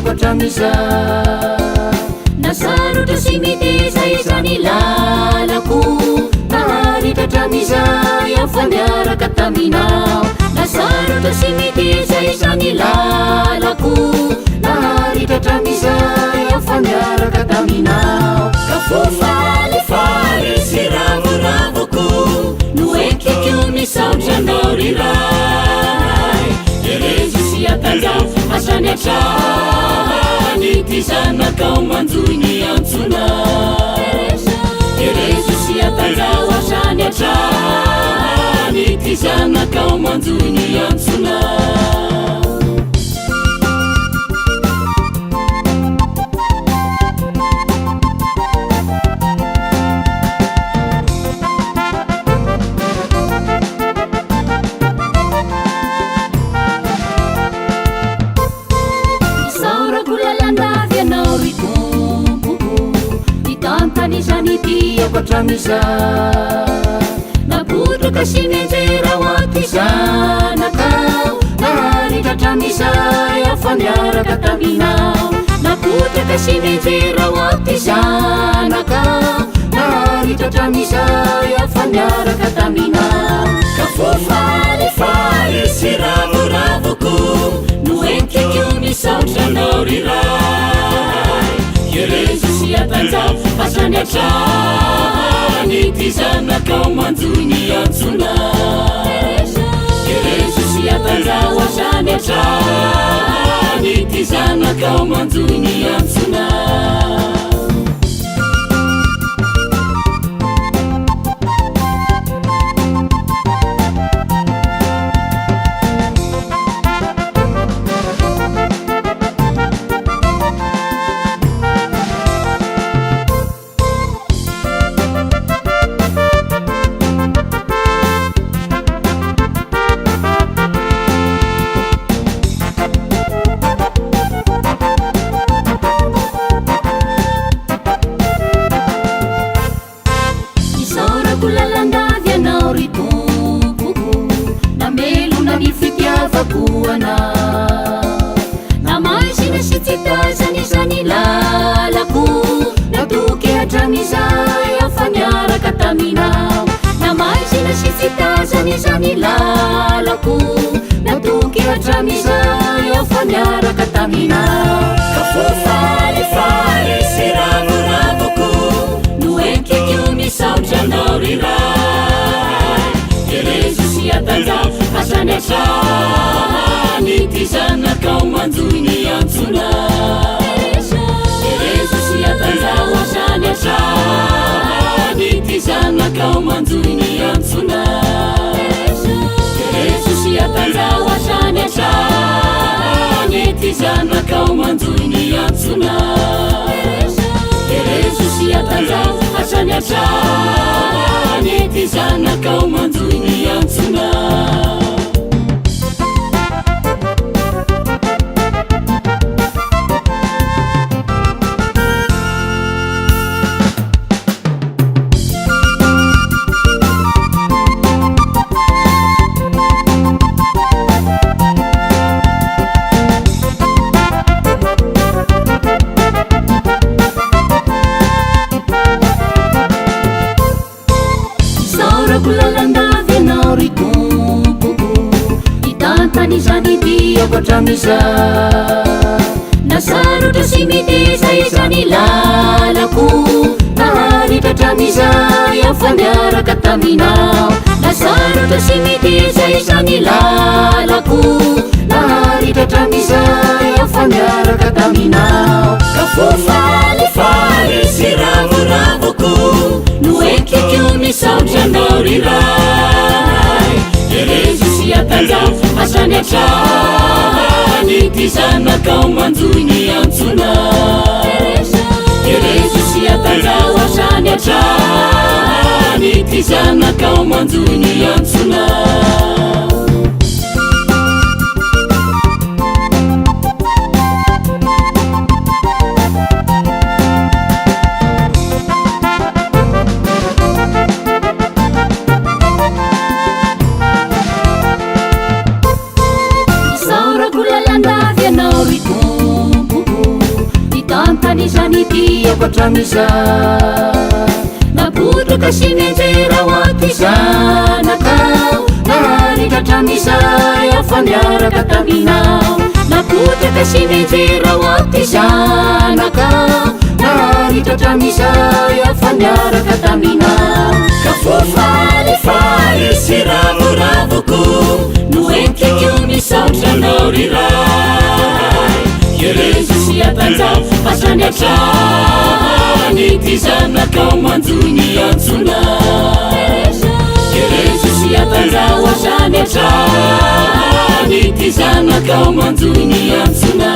akotramiza nasarotra sy miteza izany lalako naharitratamiza afa miaraka taminao nasarotra sy miteza izany lalako naharitratamiza afa miaraka taminao kafo falifaly sy ravoravoko no ekiko misaotra anao riray erezy sy atanjao asany atrahany ty zanakao manjoy ny antsona erezy sy atanjao asany atrahany ty zanakao manjoy ny antsona akotramiza napotraka sy mianjera hoaty zanakao naharitratramiza afa miaraka taminao napotraka sy mianjera hoaty zanakao naharitratramiza afa miaraka taminao kafo falifaly sy ravoravoko no ekiko misaotra anao riray erezy sy atanjao asany atrahany ty zanakao manjoy ny antsona erezy sy atanjao asany atrahany ty zanakao manjoy ny antsona namaisina sy tsy tazany zany lalako natoky hatramiza afa miaraka taminao namaisina sy tsy tazany zany lalako natoky hatramiza afa miaraka taminao kafo falifaly sy ravoravoko no ekiko misaotra anao riray erezy sy atanjao asany atrahany ty zanakao manjoy ny antsona erezy sy atanjao asany atrahany ty zanakao manjoy ny antsona erezy sy atanjao asany atrahany ty zanakao manjoy ny antsona erezy sy atanjao asany atrahany ty zanakao manjoy ny antsona akotramiza nasarotra sy miteza izany lalako naharitratramiza afa miaraka taminao nasarotra sy miteza izany lalako naharitratramiza afa miaraka taminao kafo falifaly sy ravoravoko no ekiko misaotra anao riray erezy sy atanjao asany atrahany ty zanakao manjoy ny antsona erezy sy atanjao asany atrahany ty zanakao manjoy ny antsona yapatramisa napotoka sy mianjera oaty zanakao naritatramisa afamiaraka taminao napotoka sy mianjera oaty zanakao naritatramisa afamiaraka taminao ka fofalifaly sy ravoravoko no entiko misaotranao riray kerezo sy atanjao fasany atrany ty zanakao manjony antsona kerezo sy atanjao fasany atrany ty zanakao manjony antsona